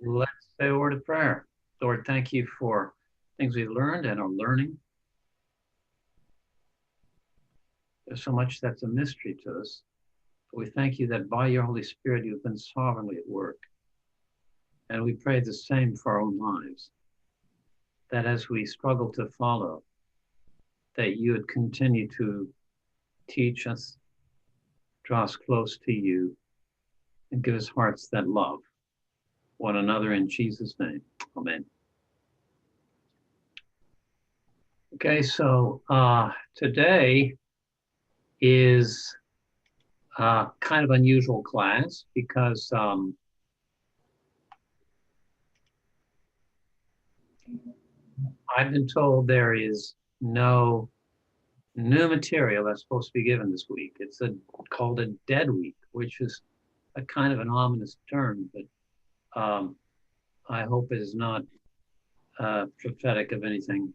Let's say a word of prayer. Lord, thank you for things we learned and are learning. There's so much that's a mystery to us. But we thank you that by your Holy Spirit, you've been sovereignly at work. And we pray the same for our own lives, that as we struggle to follow, that you would continue to teach us, draw us close to you, and give us hearts that love one another in Jesus' name. Amen. Okay, so today is kind of unusual class because I've been told there is no new material that's supposed to be given this week. It's called a dead week, which is a kind of an ominous term, but I hope it is not prophetic of anything.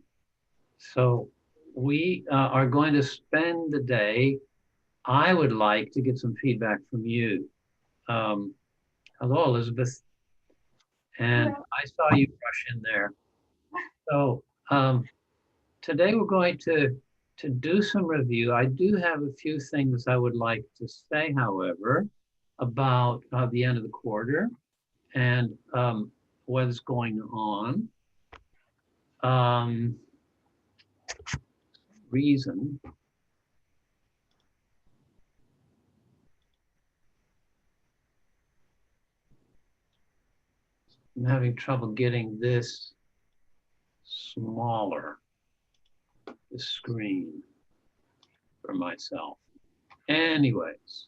So we are going to spend the day. I would like to get some feedback from you. Hello, Elizabeth. And I saw you rush in there. So today we're going to do some review. I do have a few things I would like to say, however, about the end of the quarter and what is going on. Reason. I'm having trouble getting this smaller, the screen for myself. Anyways,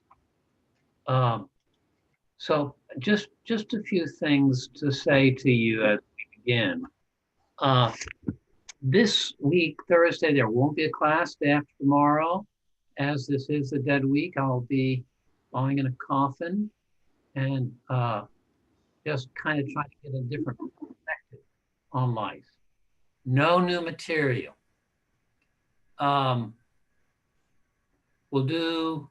so just a few things to say to you as we begin. This week, Thursday, there won't be a class. Day after tomorrow, as this is the dead week, I'll be lying in a coffin and just kind of try to get a different perspective on life. No new material. We'll do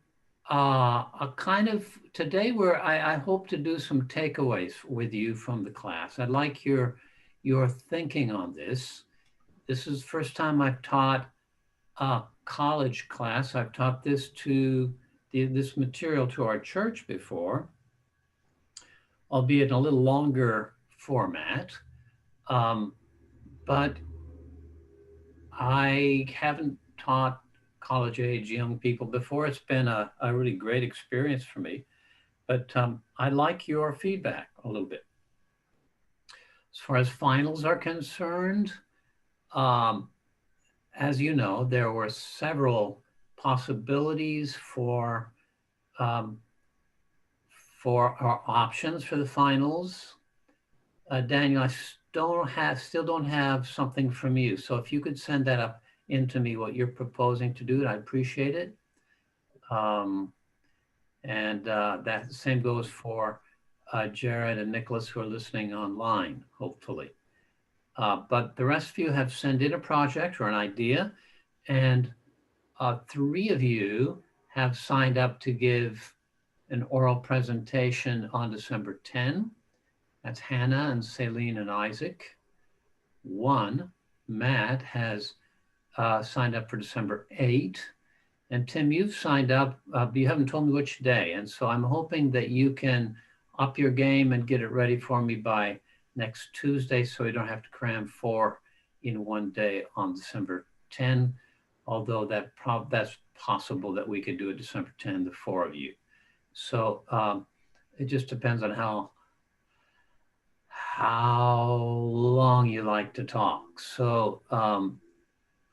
a kind of today where I hope to do some takeaways with you from the class. I'd like your thinking on this. This is the first time I've taught a college class. I've taught this this material to our church before, albeit in a little longer format. But I haven't taught college age young people before. It's been a really great experience for me, but I'd like your feedback a little bit. As far as finals are concerned, as you know, there were several possibilities for our options for the finals. Daniel, I still don't have something from you. So if you could send that up into me, what you're proposing to do, I'd appreciate it. And that same goes for Jared and Nicholas who are listening online, hopefully. But the rest of you have sent in a project or an idea, and 3 of you have signed up to give an oral presentation on December 10. That's Hannah and Celine and Isaac. 1, Matt, has signed up for December 8. And Tim, you've signed up, but you haven't told me which day. And so I'm hoping that you can up your game and get it ready for me by next Tuesday, so we don't have to cram 4 in one day on December 10, although that's possible that we could do it December 10, the 4 of you. So it just depends on how long you like to talk. So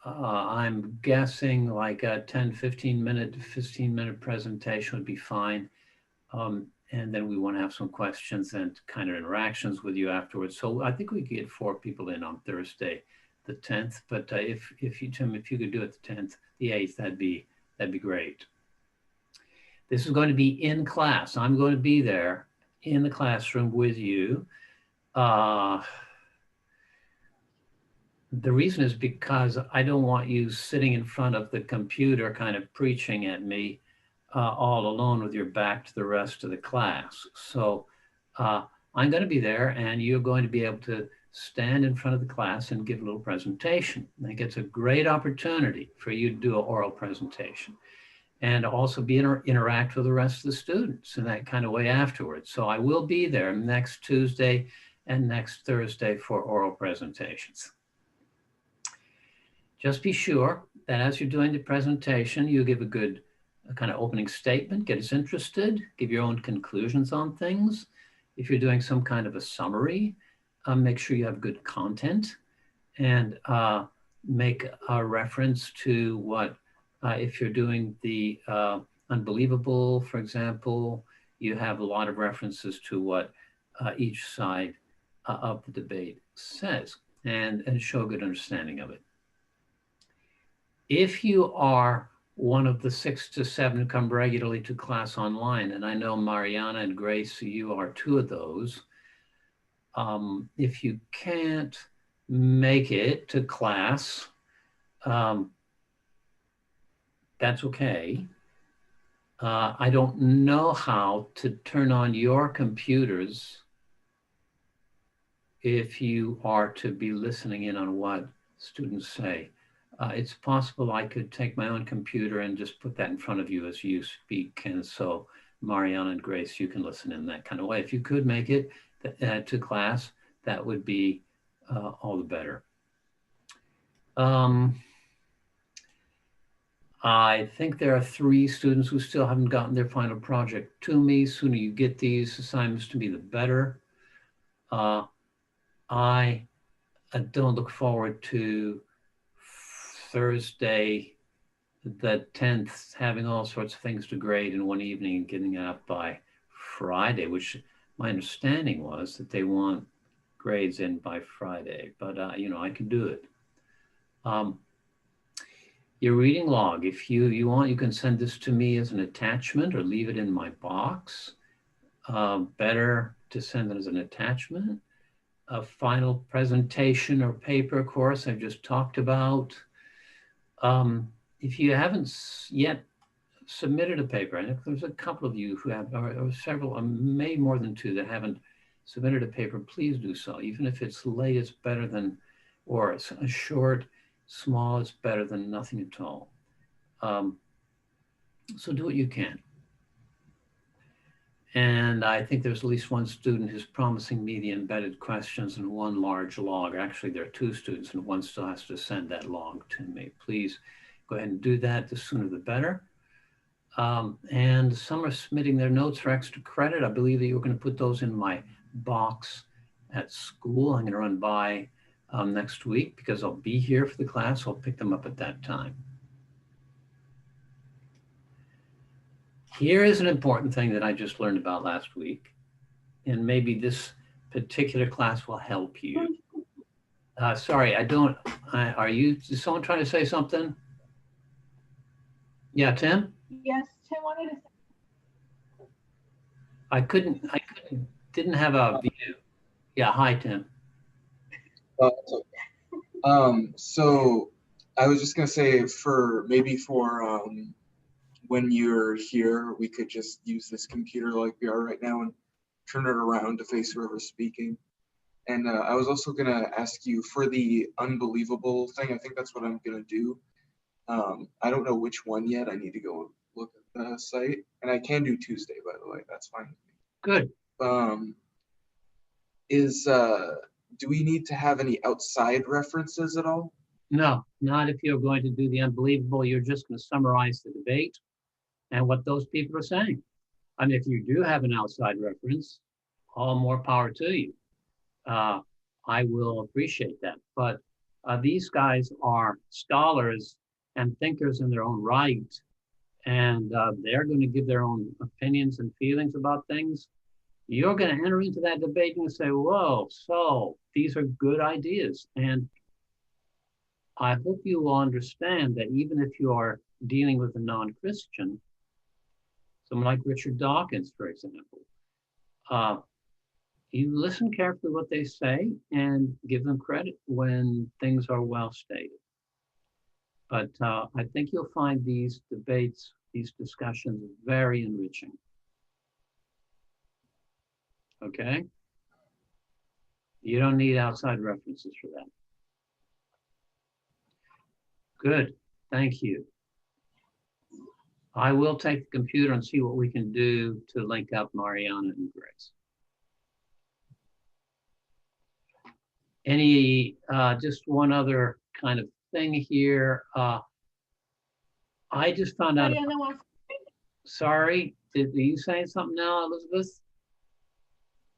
I'm guessing like a 10, 15 minute presentation would be fine. And then we want to have some questions and kind of interactions with you afterwards. So I think we could get 4 people in on Thursday, the 10th. But if you, Tim, if you could do it the 10th, the 8th, that'd be great. This is going to be in class. I'm going to be there in the classroom with you. The reason is because I don't want you sitting in front of the computer kind of preaching at me all alone with your back to the rest of the class. So I'm going to be there, and you're going to be able to stand in front of the class and give a little presentation. I think it's a great opportunity for you to do an oral presentation and also interact with the rest of the students in that kind of way afterwards. So I will be there next Tuesday and next Thursday for oral presentations. Just be sure that as you're doing the presentation, you give a good kind of opening statement, get us interested, give your own conclusions on things. If you're doing some kind of a summary, make sure you have good content, and make a reference to what, if you're doing the unbelievable, for example, you have a lot of references to what each side of the debate says, and show a good understanding of it. If you are one of the 6 to 7 who come regularly to class online, and I know Mariana and Grace, you are 2 of those, if you can't make it to class, that's okay. I don't know how to turn on your computers if you are to be listening in on what students say. It's possible I could take my own computer and just put that in front of you as you speak. And so Mariana and Grace, you can listen in that kind of way. If you could make it to class, that would be all the better. I think there are 3 students who still haven't gotten their final project to me. Sooner you get these assignments to me, the better. I don't look forward to Thursday, the 10th, having all sorts of things to grade in one evening and getting it up by Friday, which my understanding was that they want grades in by Friday, but you know, I can do it. Your reading log, if you want, you can send this to me as an attachment or leave it in my box. Better to send it as an attachment. A final presentation or paper course I've just talked about. If you haven't yet submitted a paper, and if there's a couple of you who have, or several, maybe more than 2 that haven't submitted a paper, please do so. Even if it's late, it's better than, or it's a short, small, it's better than nothing at all. So do what you can. And I think there's at least 1 student who's promising me the embedded questions and 1 large log. Actually, there are 2 students and 1 still has to send that log to me. Please go ahead and do that. The sooner the better. And some are submitting their notes for extra credit. I believe that you're going to put those in my box at school. I'm going to run by next week because I'll be here for the class. I'll pick them up at that time. Here is an important thing that I just learned about last week, and maybe this particular class will help you. Sorry, I don't, is someone trying to say something? Yeah, Tim? Yes, Tim wanted to say. I didn't have a view. Yeah, hi, Tim. So I was just gonna say for when you're here, we could just use this computer like we are right now and turn it around to face whoever's speaking. And I was also gonna ask you for the unbelievable thing. I think that's what I'm gonna do. I don't know which one yet. I need to go look at the site, and I can do Tuesday, by the way. That's fine. Good. Do we need to have any outside references at all? No, not if you're going to do the unbelievable. You're just going to summarize the debate and what those people are saying. I mean, if you do have an outside reference, all more power to you. I will appreciate that. But these guys are scholars and thinkers in their own right, and they're going to give their own opinions and feelings about things. You're going to enter into that debate and say, whoa, so these are good ideas. And I hope you will understand that even if you are dealing with a non-Christian, someone like Richard Dawkins, for example, you listen carefully what they say and give them credit when things are well stated. But I think you'll find these debates, these discussions very enriching. Okay? You don't need outside references for that. Good, thank you. I will take the computer and see what we can do to link up Mariana and Grace. Any, just one other kind of thing here. I just found out, Mariana wants, sorry, are you saying something now, Elizabeth?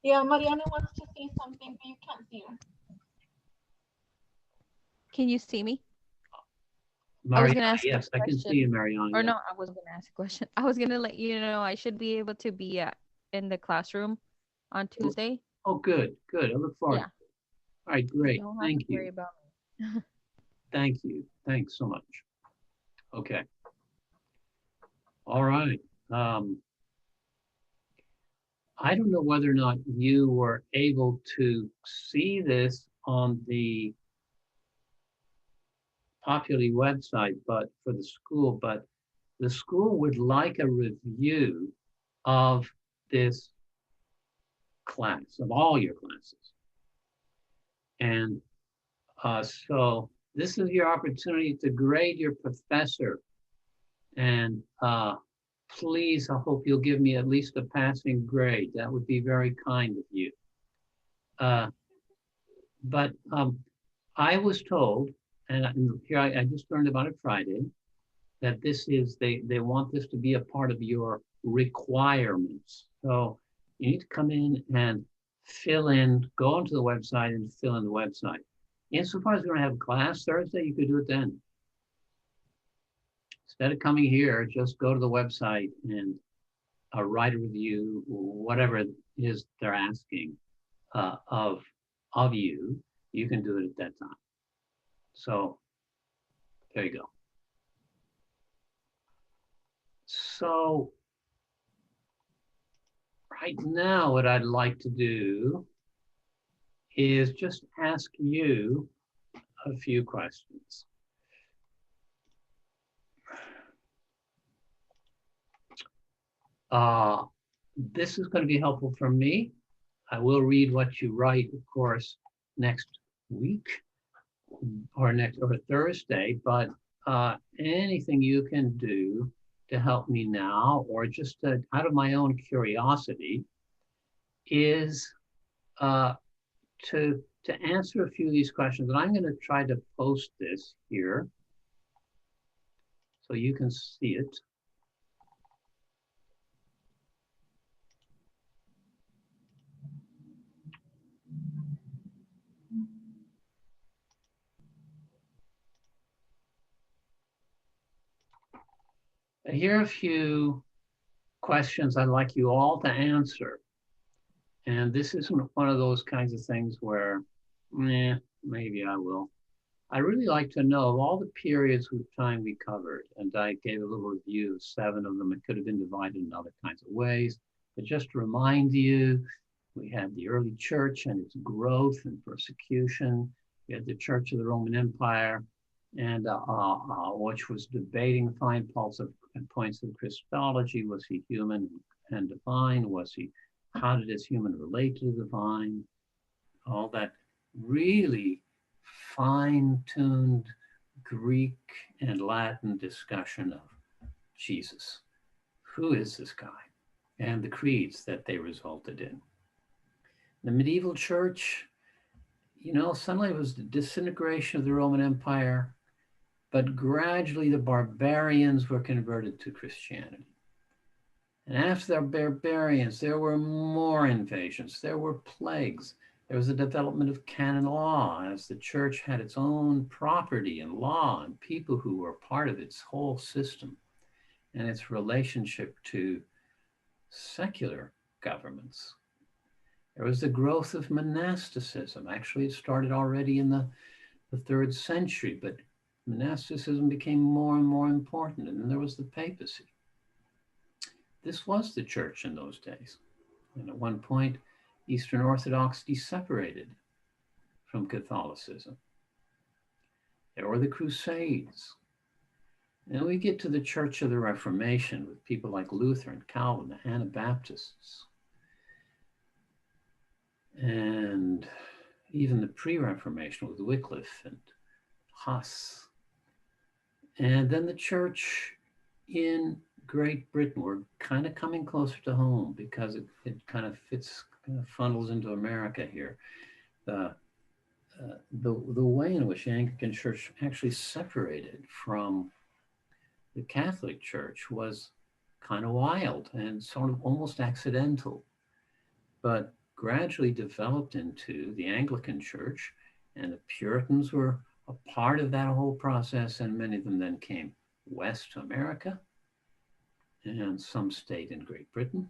yeah, Mariana wants to say something, but you can't see her. Can you see me? I was Mariana, gonna ask a yes, I can see question. you, Mariana. Or yeah. no, I wasn't gonna ask a question. I was gonna let you know I should be able to be in the classroom on Tuesday. Oh, good, good. I look forward. Yeah. to it. All right, You great. don't have Thank to worry you. about me. Thank you. Thanks so much. Okay. All right. I don't know whether or not you were able to see this on the Populi website, but for the school, but the school would like a review of this class, of all your classes. And so this is your opportunity to grade your professor. And please, I hope you'll give me at least a passing grade. That would be very kind of you. But I was told, and here I just learned about it Friday, that this is, they want this to be a part of your requirements. So you need to come in and fill in, go onto the website and fill in the website. Insofar as we're gonna have class Thursday, you could do it then. Instead of coming here, just go to the website and write a review, whatever it is they're asking of you, you can do it at that time. So there you go. So right now, what I'd like to do is just ask you a few questions. This is going to be helpful for me. I will read what you write, of course, next week or Thursday, but anything you can do to help me now, or just out of my own curiosity, is to answer a few of these questions. And I'm going to try to post this here so you can see it. Here are a few questions I'd like you all to answer. And this isn't one of those kinds of things where, maybe I will. I really like to know of all the periods of time we covered, and I gave a little review of 7 of them. It could have been divided in other kinds of ways, but just to remind you, we had the early church and its growth and persecution. We had the Church of the Roman Empire, and which was debating fine points of Christology. Was he human and divine? How did his human relate to the divine? All that really fine-tuned Greek and Latin discussion of Jesus. Who is this guy? And the creeds that they resulted in. The medieval church, suddenly it was the disintegration of the Roman Empire, but gradually the barbarians were converted to Christianity. And after the barbarians, there were more invasions, there were plagues, there was a development of canon law as the church had its own property and law and people who were part of its whole system and its relationship to secular governments. There was the growth of monasticism. Actually, it started already in the 3rd century, but monasticism became more and more important. And then there was the papacy. This was the church in those days. And at one point, Eastern Orthodoxy separated from Catholicism. There were the Crusades. And we get to the Church of the Reformation with people like Luther and Calvin, the Anabaptists. And even the pre-Reformation with Wycliffe and Huss. And then the church in Great Britain, we're kind of coming closer to home because it kind of fits, kind of funnels into America here. The way in which the Anglican Church actually separated from the Catholic Church was kind of wild and sort of almost accidental, but gradually developed into the Anglican Church, and the Puritans were a part of that whole process, and many of them then came west to America, and some stayed in Great Britain.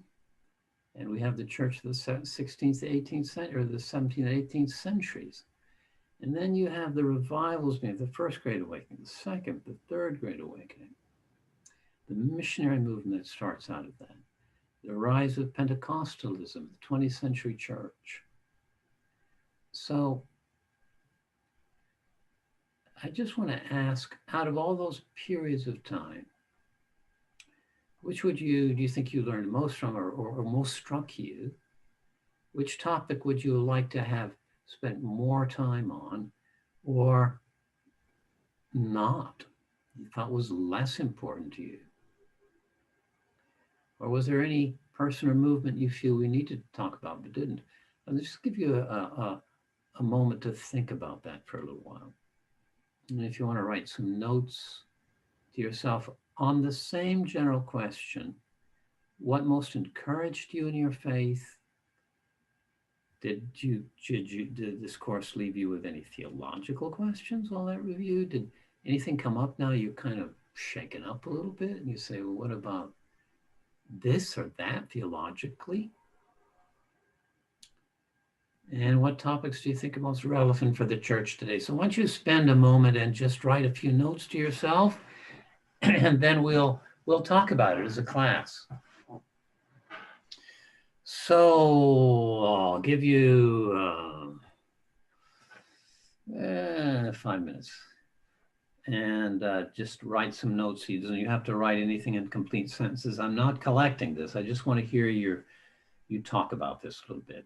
And we have the church of the 16th to 18th century, or the 17th and 18th centuries. And then you have the revivals, you have the First Great Awakening, the Second, the Third Great Awakening, the missionary movement that starts out of that, the rise of Pentecostalism, the 20th century church. So I just want to ask, out of all those periods of time, which do you think you learned most from, or most struck you? Which topic would you like to have spent more time on, or not, you thought was less important to you? Or was there any person or movement you feel we need to talk about but didn't? I'll just give you a moment to think about that for a little while. And if you want to write some notes to yourself on the same general question, what most encouraged you in your faith? Did this course leave you with any theological questions, all that review? Did anything come up now you kind of shaken up a little bit and you say, well, what about this or that theologically? And what topics do you think are most relevant for the church today? So why don't you spend a moment and just write a few notes to yourself, and then we'll talk about it as a class. So I'll give you 5 minutes, and just write some notes. You have to write anything in complete sentences. I'm not collecting this. I just want to hear you talk about this a little bit.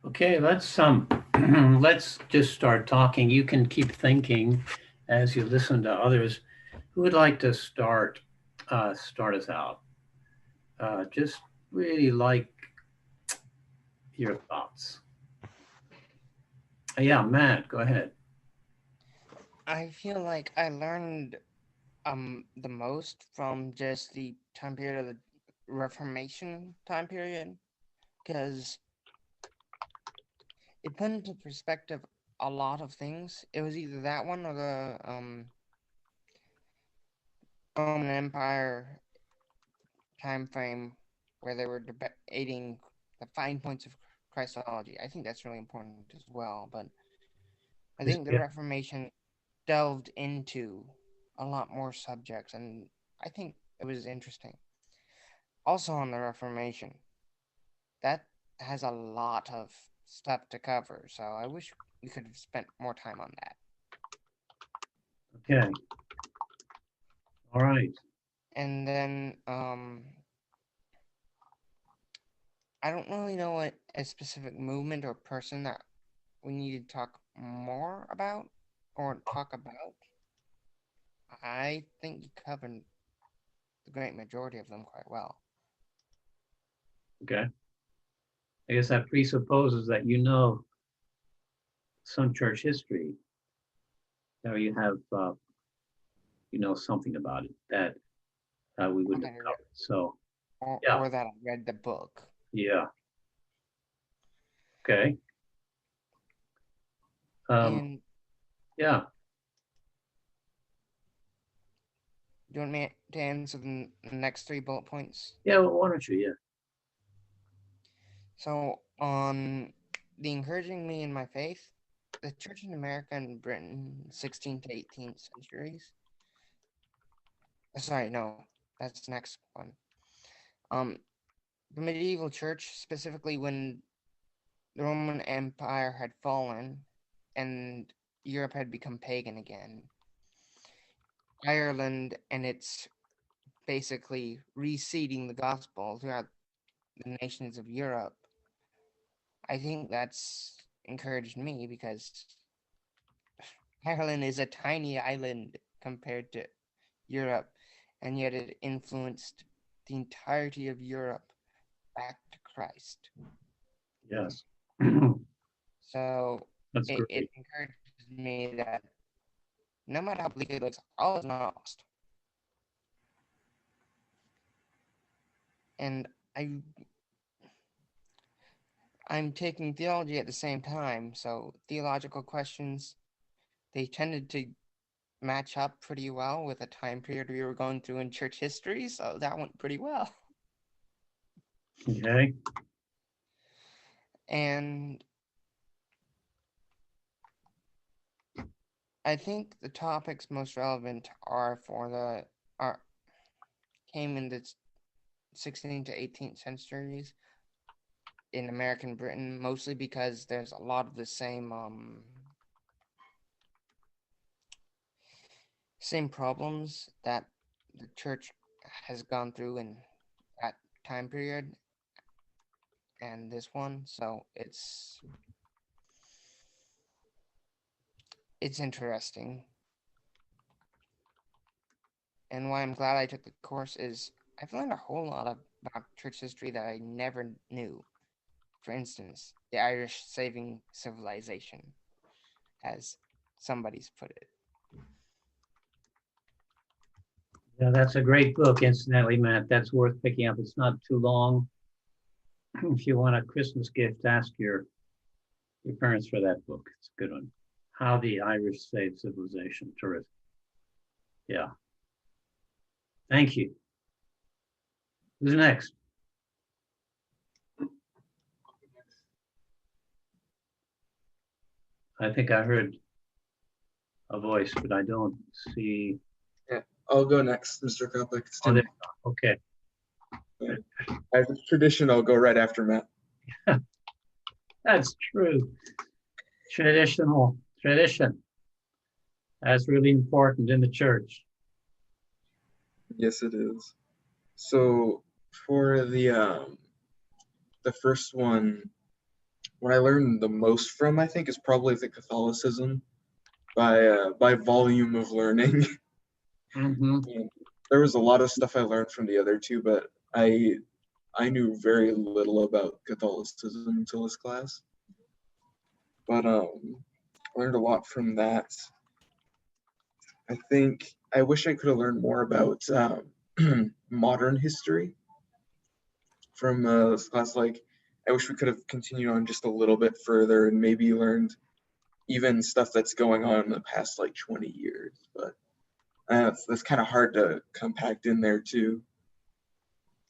Okay, let's just start talking. You can keep thinking as you listen to others. Who would like to start us out? Just really like your thoughts. Yeah, Matt, go ahead. I feel like I learned the most from just the time period of the Reformation time period, because it put into perspective a lot of things. It was either that one or the Roman Empire time frame where they were debating the fine points of Christology. I think that's really important as well, but I think the Yeah. Reformation delved into a lot more subjects, and I think it was interesting. Also, on the Reformation, that has a lot of stuff to cover, so I wish we could have spent more time on that. Okay. All right. And then, I don't really know what a specific movement or person that we need to talk more about or talk about. I think you covered the great majority of them quite well. Okay. I guess that presupposes that you know some church history, or you have something about it that we wouldn't have covered. So yeah, Or that I read the book. yeah. Okay. And Yeah. do you want me to answer the next 3 bullet points? Yeah, well, why don't you? Yeah. So, on the encouraging me in my faith, the church in America and Britain, 16th to 18th centuries. Sorry, no, that's the next one. The medieval church, specifically when the Roman Empire had fallen and Europe had become pagan again. Ireland and its basically reseeding the gospel throughout the nations of Europe. I think that's encouraged me because Ireland is a tiny island compared to Europe, and yet it influenced the entirety of Europe back to Christ. Yes. So That's it great. encourages me that no matter how bleak it looks, all is not lost. And I'm taking theology at the same time, so theological questions, they tended to match up pretty well with the time period we were going through in church history, so that went pretty well. Okay. And I think the topics most relevant came in the 16th to 18th centuries in American Britain, mostly because there's a lot of the same problems that the church has gone through in that time period and this one, so it's interesting. And why I'm glad I took the course is I've learned a whole lot about church history that I never knew. For instance, the Irish saving civilization, as somebody's put it. Yeah, that's a great book, incidentally, Matt. That's worth picking up. It's not too long. If you want a Christmas gift, ask your parents for that book. It's a good one. How the Irish Saved Civilization. Terrific. Yeah. Thank you. Who's next? I think I heard a voice, but I don't see. Yeah, I'll go next, Mr. Koplik. Oh, there. Okay. As is tradition, I'll go right after Matt. That's true. Tradition. That's really important in the church. Yes, it is. So for the first one, what I learned the most from, I think, is probably the Catholicism by volume of learning. Mm-hmm. There was a lot of stuff I learned from the other two, but I knew very little about Catholicism until this class. But learned a lot from that. I think I wish I could have learned more about modern history from this class. Like, I wish we could have continued on just a little bit further and maybe learned even stuff that's going on in the past like 20 years. But that's kind of hard to compact in there too,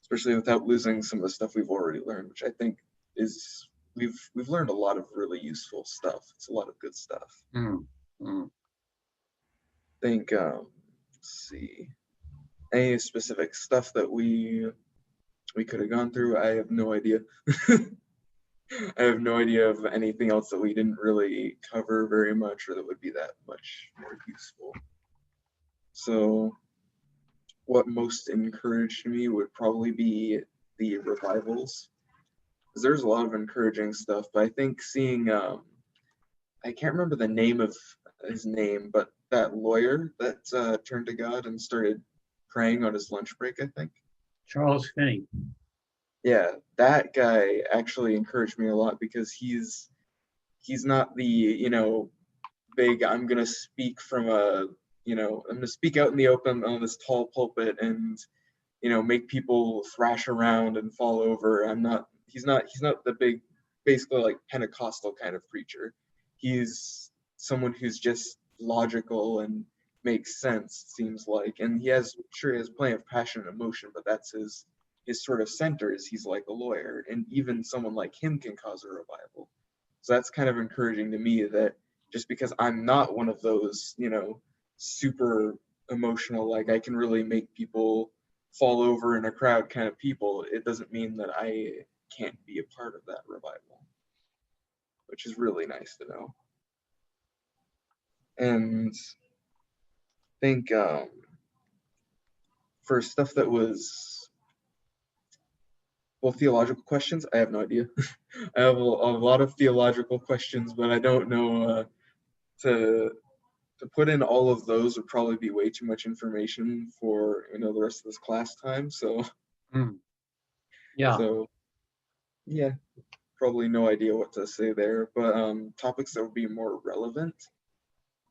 especially without losing some of the stuff we've already learned, which I think is we've learned a lot of really useful stuff. It's a lot of good stuff. Mm-hmm. I think let's see, any specific stuff that we could have gone through. I have no idea. I have no idea of anything else that we didn't really cover very much or that would be that much more useful. So what most encouraged me would probably be the revivals. Because there's a lot of encouraging stuff, but I think seeing, I can't remember the name of his name, but that lawyer that turned to God and started praying on his lunch break, I think. Charles Finney. Yeah, that guy actually encouraged me a lot because he's not the, big, I'm gonna speak from I'm gonna speak out in the open on this tall pulpit and, make people thrash around and fall over. He's not the big, basically like Pentecostal kind of preacher. He's someone who's just logical and makes sense, seems like. And he has plenty of passion and emotion, but that's his sort of center is he's like a lawyer, and even someone like him can cause a revival. So that's kind of encouraging to me that just because I'm not one of those, super emotional, like I can really make people fall over in a crowd kind of people, it doesn't mean that I can't be a part of that revival, which is really nice to know. And I think for stuff that was, well, theological questions, I have no idea. I have a lot of theological questions, but I don't know to put in all of those would probably be way too much information for the rest of this class time. So Yeah. So yeah, probably no idea what to say there. But topics that would be more relevant,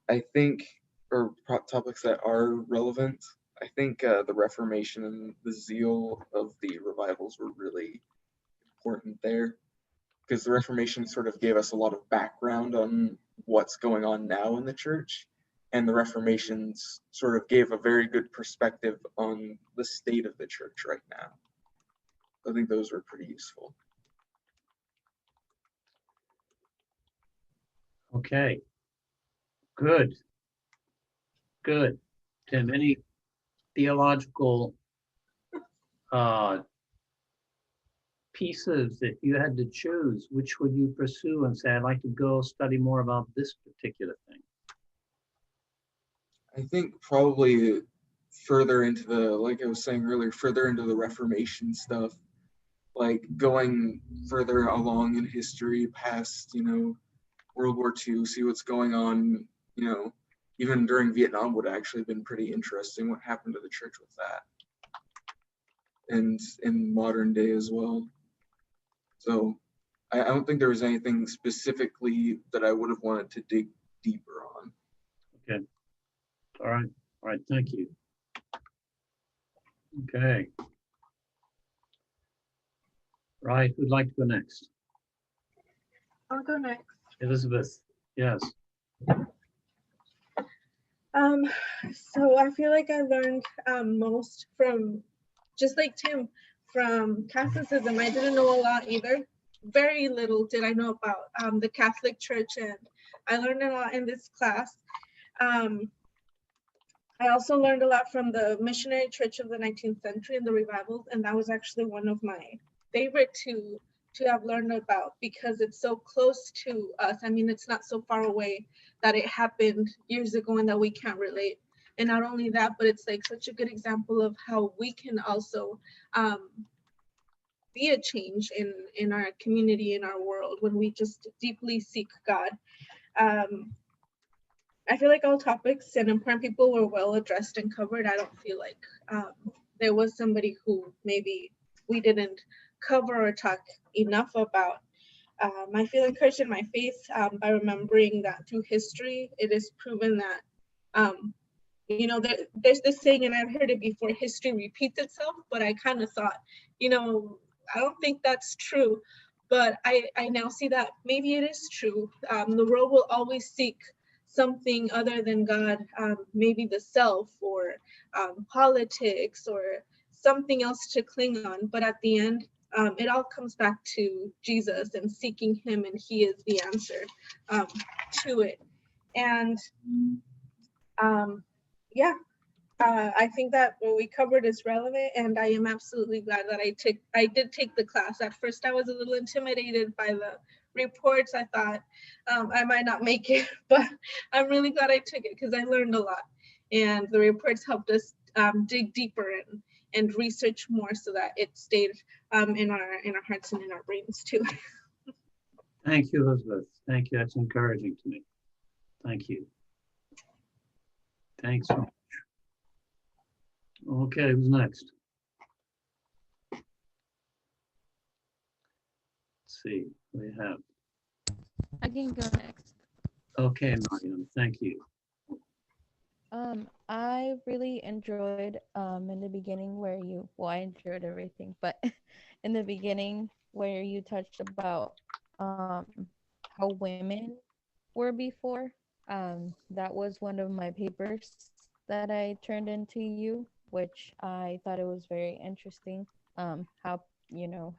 I think, or topics that are relevant, I think the Reformation and the zeal of the revivals were really important there, because the Reformation sort of gave us a lot of background on what's going on now in the church, and the Reformation sort of gave a very good perspective on the state of the church right now. I think those were pretty useful. Okay. Good. Tim, any theological pieces that you had to choose, which would you pursue and say, I'd like to go study more about this particular thing? I think probably further into the, like I was saying earlier, further into the Reformation stuff, like going further along in history past, World War II, see what's going on, even during Vietnam would have actually been pretty interesting what happened to the church with that. And in modern day as well. So I don't think there was anything specifically that I would have wanted to dig deeper on. Okay. All right. Thank you. Okay. Right. Who'd like to go next? I'll go next. Elizabeth. Yes. So I feel like I learned most from, just like Tim, from Catholicism. I didn't know a lot either. Very little did I know about the Catholic Church, and I learned a lot in this class. I also learned a lot from the Missionary Church of the 19th century and the revivals, and that was actually one of my favorite to have learned about, because it's so close to us. I mean, it's not so far away that it happened years ago and that we can't relate. And not only that, but it's like such a good example of how we can also be a change in our community, in our world, when we just deeply seek God. I feel like all topics and important people were well addressed and covered. I don't feel like there was somebody who maybe we didn't cover or talk enough about. I feel encouraged in my faith by remembering that through history, it is proven that, there's this saying, and I've heard it before, history repeats itself, but I kind of thought, I don't think that's true. But I now see that maybe it is true. The world will always seek something other than God, maybe the self or politics or something else to cling on. But at the end, it all comes back to Jesus and seeking him, and he is the answer to it. And I think that what we covered is relevant, and I am absolutely glad that I did take the class. At first, I was a little intimidated by the reports. I thought I might not make it, but I'm really glad I took it because I learned a lot, and the reports helped us dig deeper and research more so that it stayed in our hearts and in our brains too. Thank you, Elizabeth. Thank you. That's encouraging to me. Thank you. Thanks so much. Okay, who's next? Let's see, we have. I can go next. Okay, Mariam, thank you. I really enjoyed in the beginning where I enjoyed everything, but in the beginning where you touched about how women were before. That was one of my papers that I turned into you, which I thought it was very interesting. How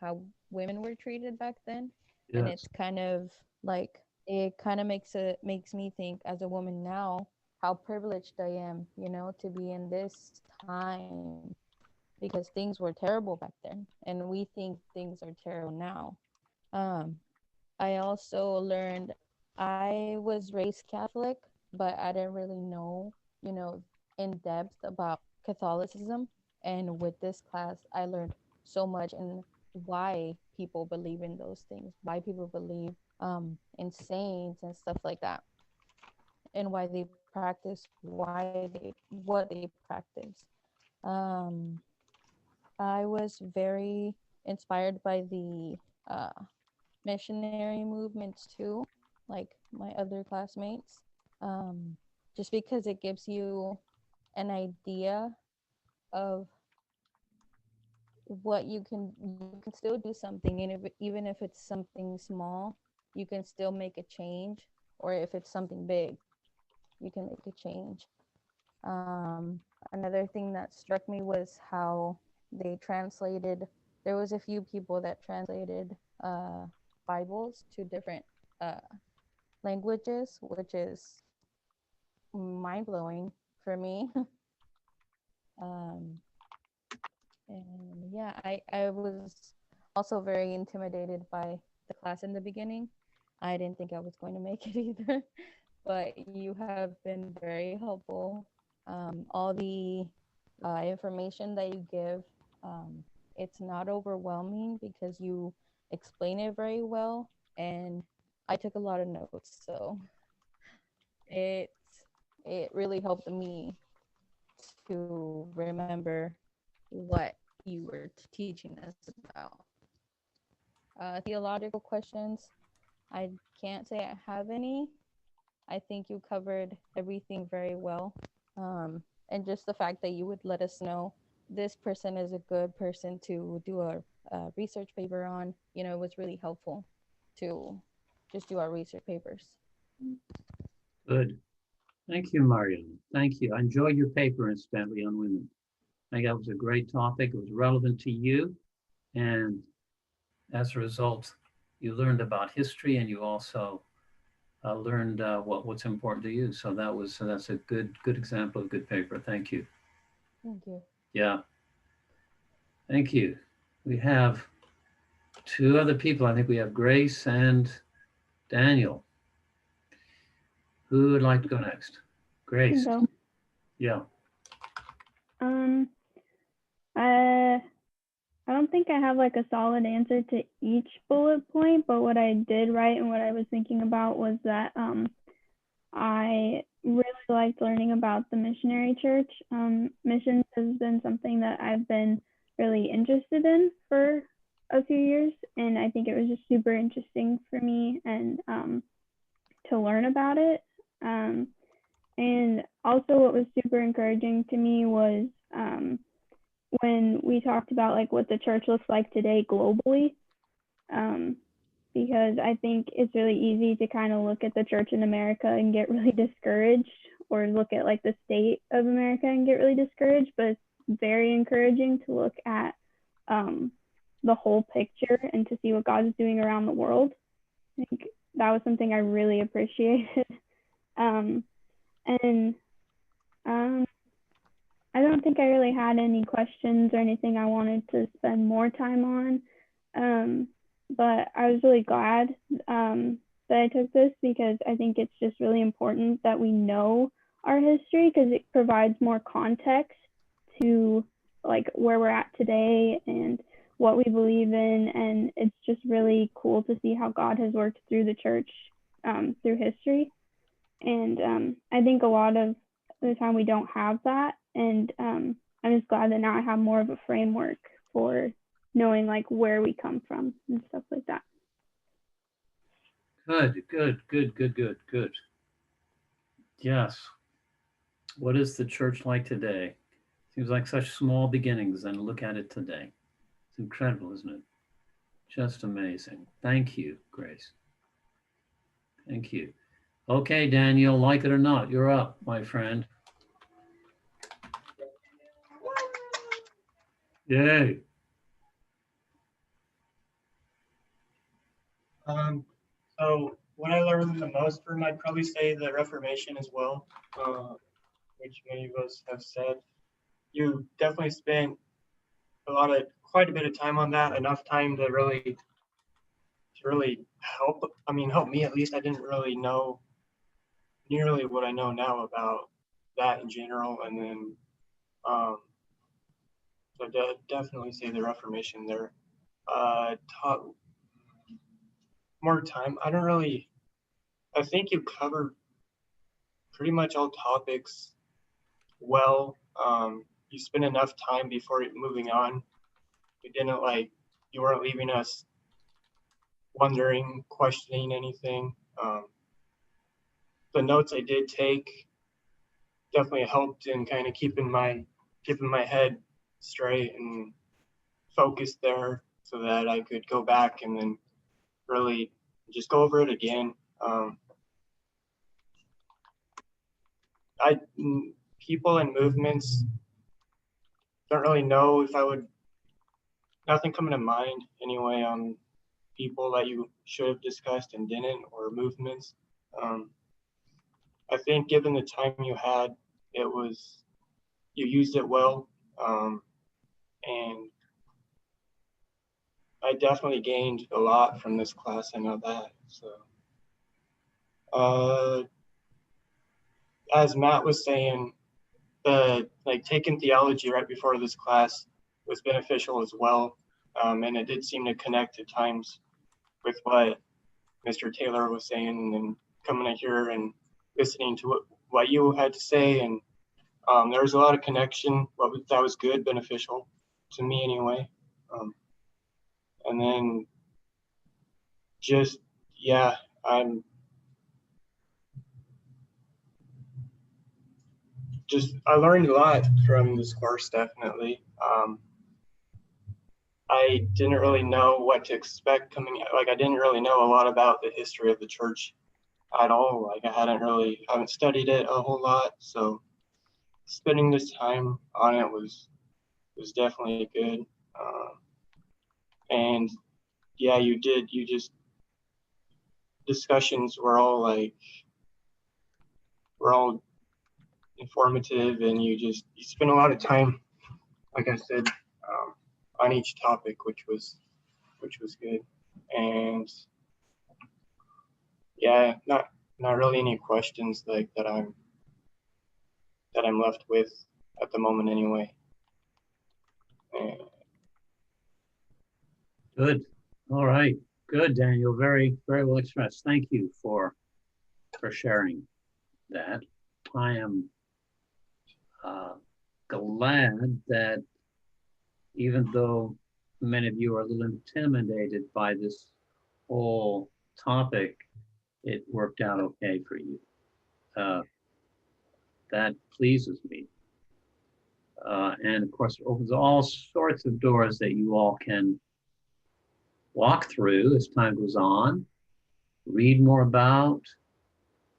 how women were treated back then, and Yes, it's kind of like it kind of makes me think as a woman now how privileged I am, to be in this time because things were terrible back then, and we think things are terrible now. Um, I also learned I was raised Catholic, but I didn't really know, in depth about Catholicism. And with this class, I learned so much and why people believe in those things, why people believe in saints and stuff like that, and why they practice, what they practice. Um, I was very inspired by the uh, missionary movements too, like my other classmates, um, just because it gives you an idea of what you can still do something, and even if it's something small, you can still make a change, or if it's something big, you can make a change. Another thing that struck me was how there was a few people that translated Bibles to different uh, languages, which is mind blowing for me. um, and yeah, I was also very intimidated by the class in the beginning. I didn't think I was going to make it either, but you have been very helpful. All the information that you give, it's not overwhelming because you explain it very well, and I took a lot of notes, so it it really helped me to remember what you were teaching us about. Theological questions, I can't say I have any. I think you covered everything very well. And just the fact that you would let us know this person is a good person to do a research paper on, it was really helpful to just do our research papers. good. Thank you, Mariam. Thank you. I enjoyed your paper, incidentally, on women. I think that was a great topic. It was relevant to you. And as a result, you learned about history, and you also learned what's important to you. So that's a good example of good paper. Thank you. Thank you. Yeah, thank you. We have two other people. I think we have Grace and Daniel. Who would like to go next? Grace. Go. Yeah. I don't don't think I have like a solid answer to each bullet point, but what I did write and what I was thinking about was that I really liked learning about the missionary church. Missions has been something that I've been really interested in for a few years, and I think it was just super interesting for me and to learn about it. And also what was super encouraging to me was when we talked about like what the church looks like today globally, because I think it's really easy to kind of look at the church in America and get really discouraged, or look at like the state of America and get really discouraged, but it's very encouraging to look at the whole picture and to see what God is doing around the world. I think that was something I really appreciated. And I don't think I really had any questions or anything I wanted to spend more time on. But I was really glad that I took this, because I think it's just really important that we know our history, because it provides more context to like where we're at today and what we believe in. And it's just really cool to see how God has worked through the church through history. And I think a lot of the time we don't have that. And I'm just glad that now I have more of a framework for knowing like where we come from and stuff like that. Good. Yes. What is the church like today? Seems like such small beginnings, and look at it today. It's incredible, isn't it? Just amazing. Thank you, Grace. Thank you. Okay, Daniel, like it or not, you're up, my friend. Yay. So what I learned the most from, I'd probably say the Reformation as well, which many of us have said. You definitely spent quite a bit of time on that, enough time to really help me at least. I didn't really know nearly what I know now about that in general. And then, so definitely say the Reformation there. Taught more time. I think you covered pretty much all topics well. You spent enough time before moving on. You weren't leaving us wondering, questioning anything. The notes I did take definitely helped in kind of keeping my head straight and focused there, so that I could go back and then really just go over it again. People and movements, don't really know if I would, nothing coming to mind anyway on people that you should have discussed and didn't, or movements. I think given the time you had, you used it well. And I definitely gained a lot from this class. I know that. So, as Matt was saying, taking theology right before this class was beneficial as well. And it did seem to connect at times with what Mr. Taylor was saying, and coming in here and listening to what you had to say. And there was a lot of connection. That was good, beneficial to me anyway. And then I learned a lot from this course, definitely. I didn't really know what to expect coming. I didn't really know a lot about the history of the church at all. I haven't studied it a whole lot. So spending this time on it was definitely good. And yeah, discussions were all informative, and you spend a lot of time, like I said, on each topic, which was good. And yeah, not really any questions that I'm left with at the moment anyway. And Good. All right. Good, Daniel. Very, very well expressed. Thank you for sharing that. I am glad that even though many of you are a little intimidated by this whole topic, it worked out okay for you. That pleases me. And of course, it opens all sorts of doors that you all can walk through as time goes on, read more about,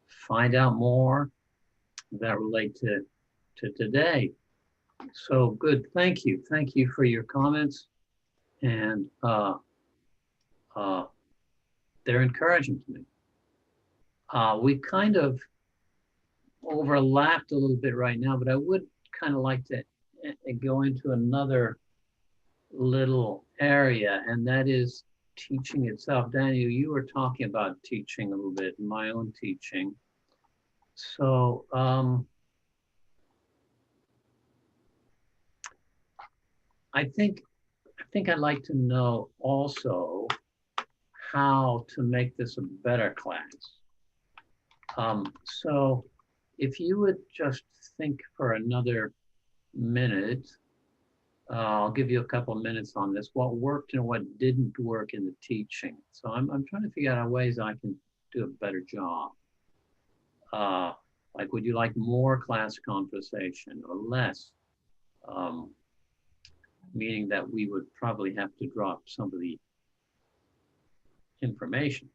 find out more that relate to today. So good, thank you. Thank you for your comments. And they're encouraging to me. We kind of overlapped a little bit right now, but I would kind of like to go into another little area, and that is teaching itself. Daniel, you were talking about teaching a little bit, my own teaching. So I think I'd like to know also how to make this a better class. So if you would just think for another minute, I'll give you a couple of minutes on this, what worked and what didn't work in the teaching. So I'm trying to figure out ways I can do a better job. Like, would you like more class conversation or less? Meaning that we would probably have to drop some of the information.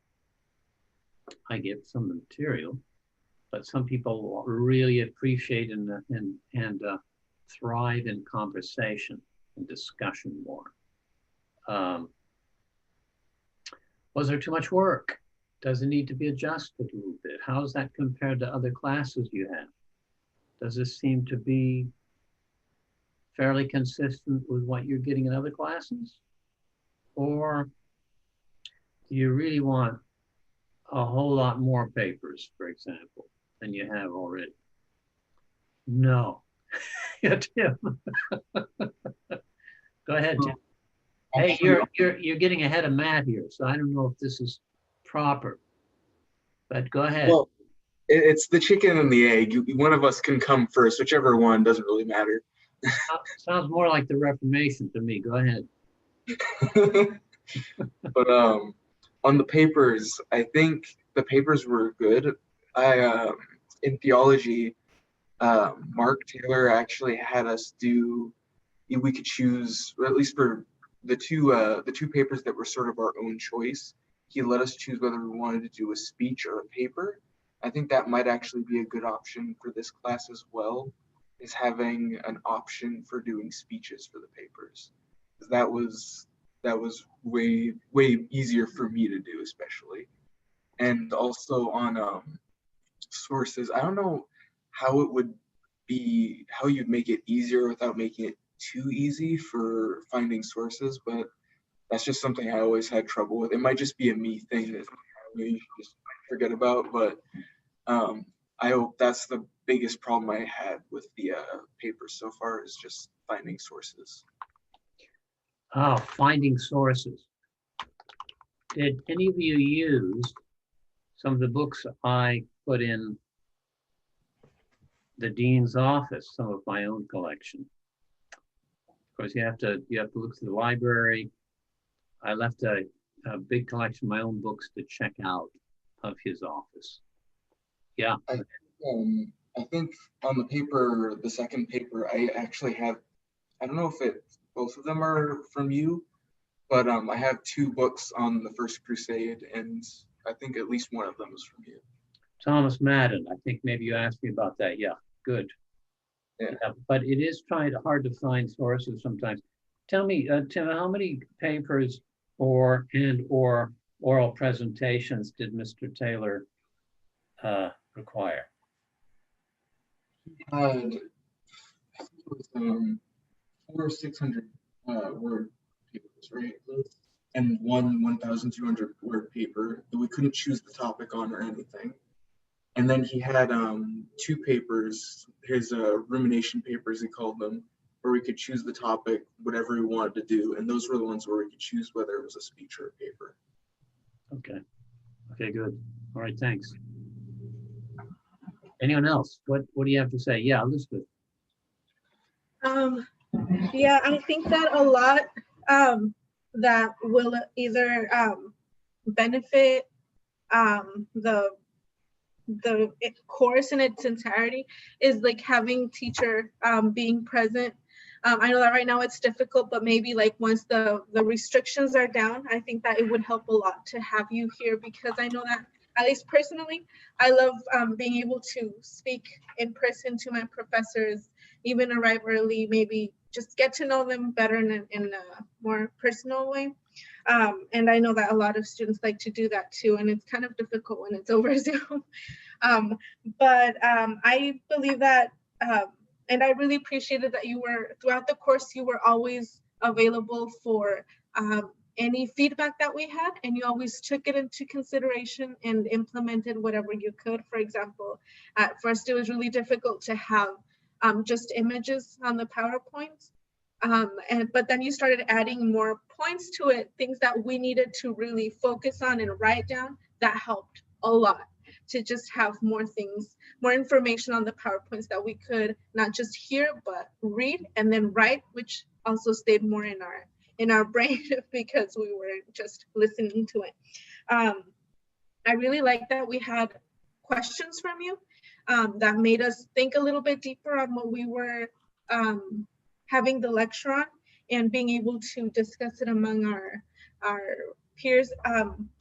I give some of the material, but some people really appreciate and thrive in conversation and discussion more. Was there too much work? Does it need to be adjusted a little bit? How is that compared to other classes you have? Does this seem to be fairly consistent with what you're getting in other classes? Or do you really want a whole lot more papers, for example, than you have already? No. Yeah, Tim. Go ahead, Tim. Hey, you're getting ahead of Matt here, so I don't know if this is proper, but go ahead. Well, it's the chicken and the egg. One of us can come first, whichever one, doesn't really matter. Sounds more like the Reformation to me. Go ahead. But on the papers, I think the papers were good. In theology, Mark Taylor actually had us do. We could choose, or at least for the two papers that were sort of our own choice. He let us choose whether we wanted to do a speech or a paper. I think that might actually be a good option for this class as well, is having an option for doing speeches for the papers. That was way easier for me to do, especially. And also on sources, I don't know how it would be, how you'd make it easier without making it too easy for finding sources, but that's just something I always had trouble with. It might just be a me thing that you should just forget about, but I hope that's the biggest problem I had with the papers so far, is just finding sources. Oh, finding sources. Did any of you use some of the books I put in the dean's office, some of my own collection? Of course, you have to look through the library. I left a big collection of my own books to check out of his office. Yeah. I think on the paper, the second paper, I actually have, I don't know if both of them are from you, but I have two books on the First Crusade, and I think at least one of them is from you. Thomas Madden, I think maybe you asked me about that. Yeah, good. Yeah. But it is hard to find sources sometimes. Tell me, Tim, how many papers or oral presentations did Mr. Taylor require? I think it was 400 or 600 word papers, right? And one 1,200 word paper that we couldn't choose the topic on or anything. And then he had two papers, his rumination papers, he called them, where we could choose the topic, whatever we wanted to do. And those were the ones where we could choose whether it was a speech or a paper. Okay. Okay, good. All right, thanks. Anyone else? What do you have to say? Yeah, Elizabeth. Yeah, I think that a lot that will either benefit the course in its entirety is like having teacher being present. I know that right now it's difficult, but maybe like once the restrictions are down, I think that it would help a lot to have you here, because I know that, at least personally, I love being able to speak in person to my professors, even arrive early, maybe just get to know them better in a more personal way. And I know that a lot of students like to do that too, and it's kind of difficult when it's over Zoom. But I believe that, and I really appreciated that you were, throughout the course, you were always available for any feedback that we had, and you always took it into consideration and implemented whatever you could. For example, at first it was really difficult to have just images on the PowerPoint. But then you started adding more points to it, things that we needed to really focus on and write down. That helped a lot to just have more things, more information on the PowerPoints that we could not just hear, but read and then write, which also stayed more in our brain because we weren't just listening to it. I really like that we had questions from you that made us think a little bit deeper on what we were having the lecture on, and being able to discuss it among our peers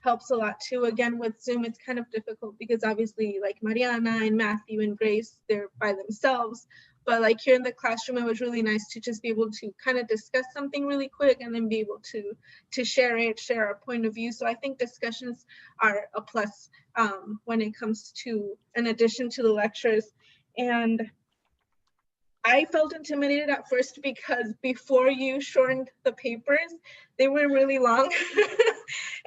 helps a lot too. Again, with Zoom, it's kind of difficult because obviously like Mariana and Matthew and Grace, they're by themselves. But like here in the classroom, it was really nice to just be able to kind of discuss something really quick and then be able to share our point of view. So I think discussions are a plus when it comes to, in addition to the lectures. And I felt intimidated at first because before you shortened the papers, they were really long.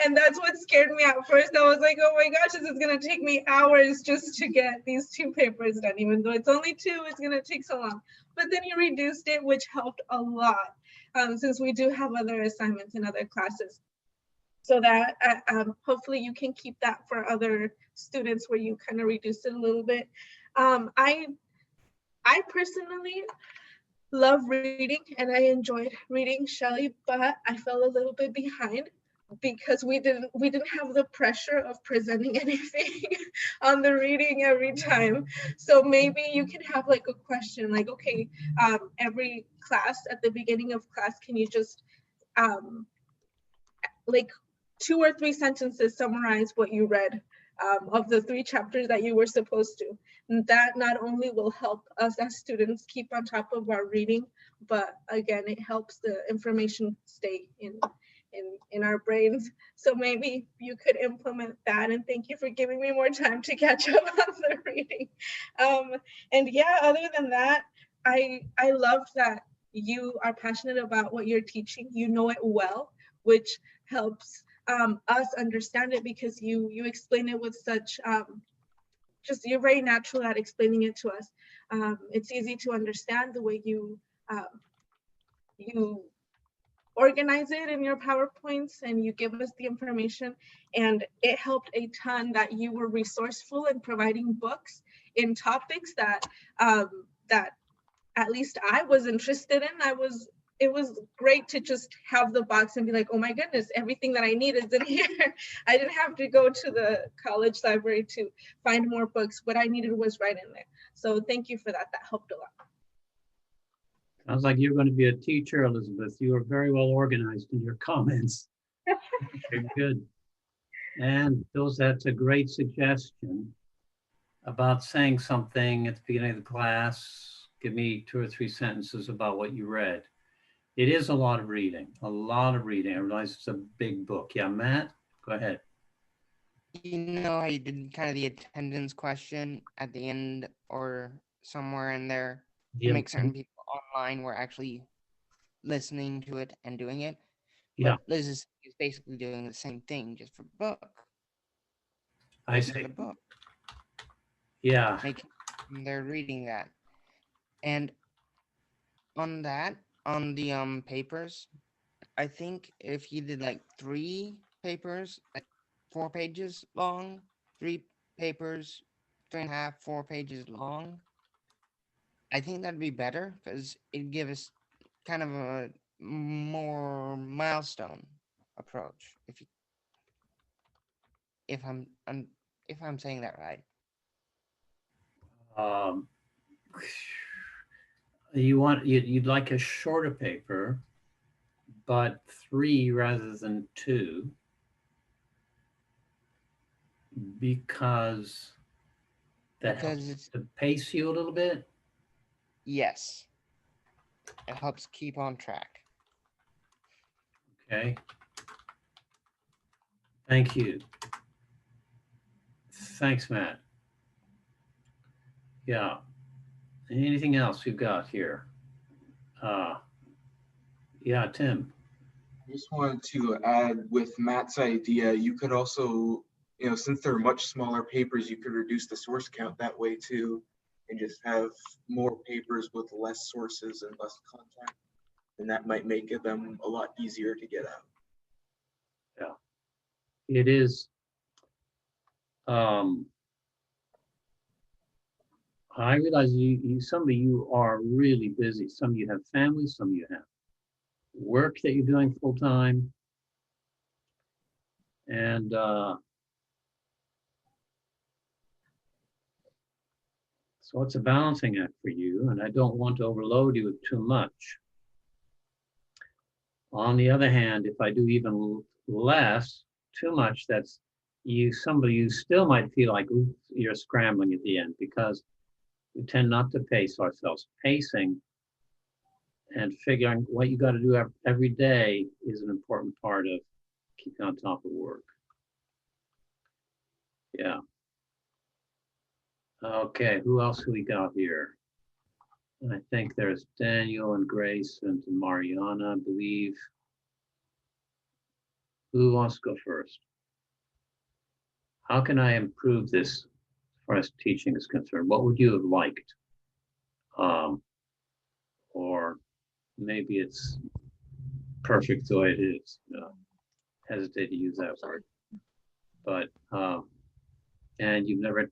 And that's what scared me at first. I was like, oh my gosh, this is gonna take me hours just to get these 2 papers done. Even though it's only 2, it's gonna take so long. But then you reduced it, which helped a lot since we do have other assignments in other classes. So that hopefully you can keep that for other students where you kind of reduce it a little bit. I personally love reading and I enjoyed reading Shelley, but I fell a little bit behind because we didn't have the pressure of presenting anything on the reading every time. So maybe you can have like a question like, okay, every class, at the beginning of class, can you just like 2 or 3 sentences summarize what you read of the 3 chapters that you were supposed to. And that not only will help us as students keep on top of our reading, but again, it helps the information stay in our brains. So maybe you could implement that, and thank you for giving me more time to catch up on the reading. And yeah, other than that, I love that you are passionate about what you're teaching. You know it well, which helps us understand it because you explain it with such just, you're very natural at explaining it to us. It's easy to understand the way you organize it in your PowerPoints and you give us the information. And it helped a ton that you were resourceful in providing books in topics that that at least I was interested in. It was great to just have the box and be like, oh my goodness, everything that I need is in here. I didn't have to go to the college library to find more books. What I needed was right in there. So thank you for that. That helped a lot. Sounds like you're going to be a teacher, Elizabeth. You are very well organized in your comments. Very good. And that's a great suggestion about saying something at the beginning of the class. Give me 2 or 3 sentences about what you read. It is a lot of reading, I realize it's a big book. Yeah, Matt, go ahead. You know how you did kind of the attendance question at the end or somewhere in there to make certain people online were actually listening to it and doing it? Yeah. But Liz is basically doing the same thing, just for book. I see. The book. Yeah. They're reading that. And on that, on the papers, I think if you did like 3 papers, like 4 pages long, 3 papers, 3.5, 4 pages long, I think that'd be better because it'd give us kind of a more milestone approach. If I'm if I'm saying that right. Um, you'd like a shorter paper, but 3 rather than 2, because that Because helps it's to pace you a little bit. yes, it helps keep on track. Okay. Thank you. Thanks, Matt. Yeah. Anything else you've got here? Yeah, Tim. I just wanted to add with Matt's idea, you could also, since they're much smaller papers, you could reduce the source count that way too, and just have more papers with less sources and less content. And that might make them a lot easier to get out. Yeah. It is. I realize some of you are really busy. Some of you have families, some of you have work that you're doing full time. And so it's a balancing act for you, and I don't want to overload you with too much. On the other hand, if I do even less, too much, that's somebody you still might feel like you're scrambling at the end, because we tend not to pace ourselves. Pacing and figuring what you got to do every day is an important part of keeping on top of work. Yeah. Okay, who else we got here? I think there's Daniel and Grace and Mariana, I believe. Who wants to go first? How can I improve this as far as teaching is concerned? What would you have liked? Or maybe it's perfect the way it is. Hesitate to use that word. But, and you've never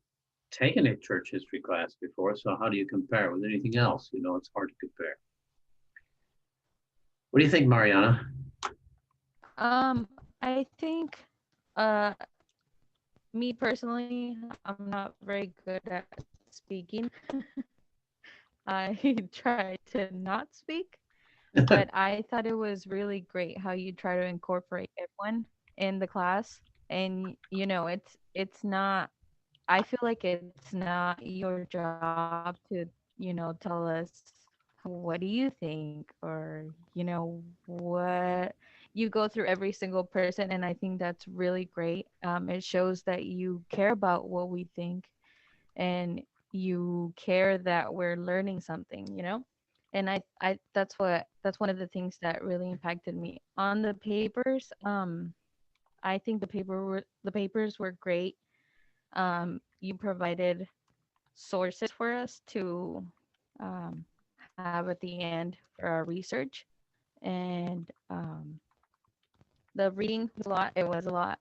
taken a church history class before, so how do you compare it with anything else? It's hard to compare. What do you think, Mariana? I think, uh, me personally, I'm not very good at speaking. I try to not speak, but I thought it was really great how you try to incorporate everyone in the class. And it's not, I feel like it's not your job to, tell us what do you think, or what you go through every single person, and I think that's really great. It shows that you care about what we think, and you care that we're learning something. And I that's one of the things that really impacted me on the papers. I think the papers were great. You provided sources for us to um, have at the end for our research. And the reading was a lot. It was a lot.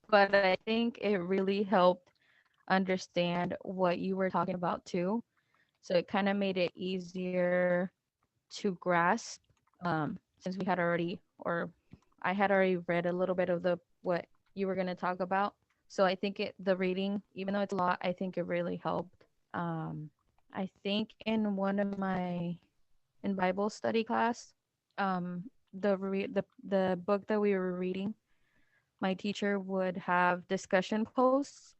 But I think it really helped understand what you were talking about too. So it kind of made it easier to grasp, since we had already, or I had already read a little bit of the what you were going to talk about. So I think the reading, even though it's a lot, I think it really helped. I think in one of my in Bible study class, the book that we were reading, my teacher would have discussion posts,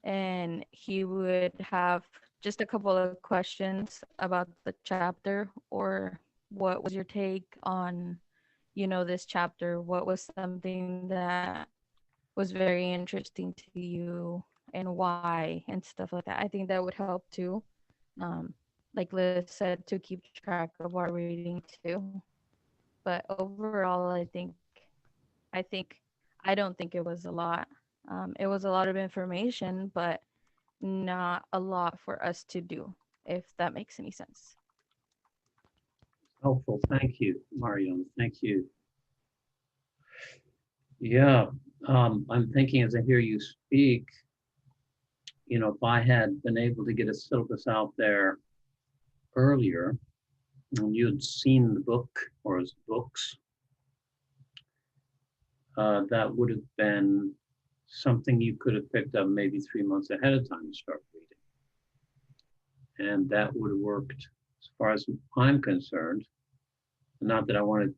and he would have just a couple of questions about the chapter, or what was your take on this chapter, what was something that was very interesting to you, and why, and stuff like that. I think that would help too, like Liz said, to keep track of our reading too. But overall, I think I don't think it was a lot. It was a lot of information, but not a lot for us to do, if that makes any sense. Helpful. Thank you, Marion. Thank you. Yeah, I'm thinking as I hear you speak, you know, if I had been able to get a syllabus out there earlier, and you had seen the book or his books, that would have been something you could have picked up maybe 3 months ahead of time to start reading. And that would have worked as far as I'm concerned. Not that I want to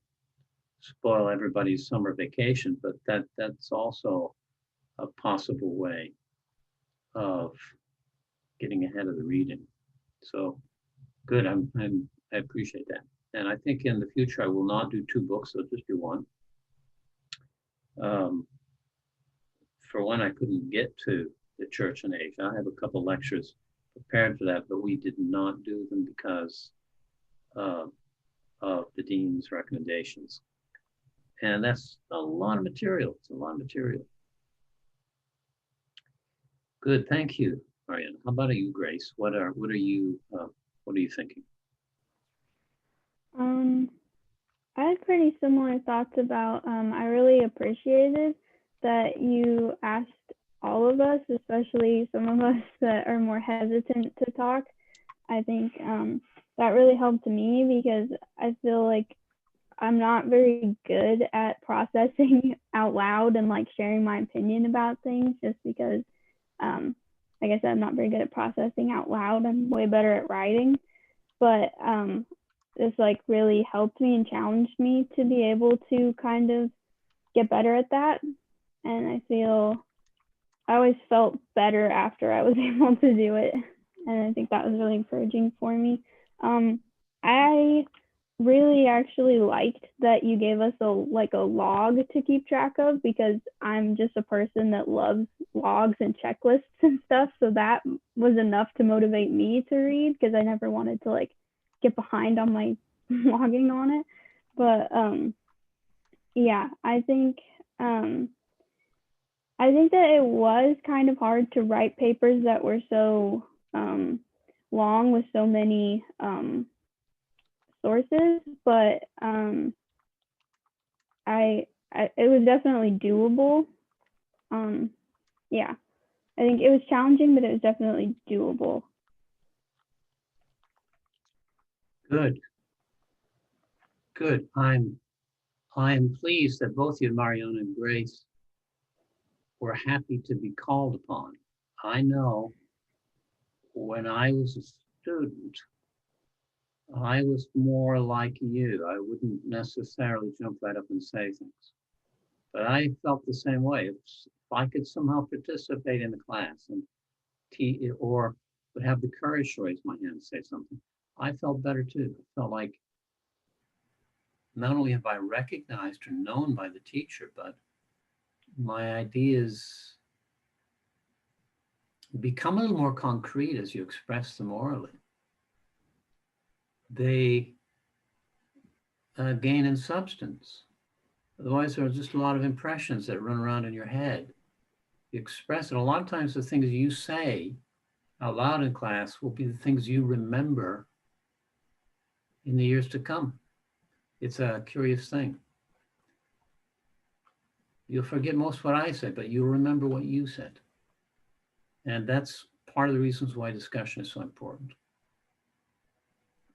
spoil everybody's summer vacation, but that's also a possible way of getting ahead of the reading. So good, I appreciate that. And I think in the future, I will not do 2 books, I'll just do one. For one, I couldn't get to the Church and Age. I have a couple lectures prepared for that, but we did not do them because of the dean's recommendations. And that's a lot of material. It's a lot of material. Good, thank you, Marianne. How about you, Grace? What are you thinking? I had pretty similar thoughts about, I really appreciated that you asked all of us, especially some of us that are more hesitant to talk. I think that really helped me because I feel like I'm not very good at processing out loud and like sharing my opinion about things just because, like I said, I'm not very good at processing out loud. I'm way better at writing, but this like really helped me and challenged me to be able to kind of get better at that. And I always felt better after I was able to do it. And I think that was really encouraging for me. I really actually liked that you gave us a log to keep track of because I'm just a person that loves logs and checklists and stuff. So that was enough to motivate me to read because I never wanted to like get behind on my logging on it. But yeah, I think that it was kind of hard to write papers that were so long with so many sources, but it was definitely doable. Yeah, I think it was challenging, but it was definitely doable. Good. Good. I'm pleased that both you, Marion and Grace, were happy to be called upon. I know when I was a student, I was more like you. I wouldn't necessarily jump right up and say things, but I felt the same way. If I could somehow participate in the class and or would have the courage to raise my hand and say something, I felt better too. I felt like not only have I recognized or known by the teacher, but my ideas become a little more concrete as you express them orally. They gain in substance. Otherwise, there are just a lot of impressions that run around in your head. You express it. A lot of times the things you say out loud in class will be the things you remember in the years to come. It's a curious thing. You'll forget most of what I said, but you'll remember what you said. And that's part of the reasons why discussion is so important.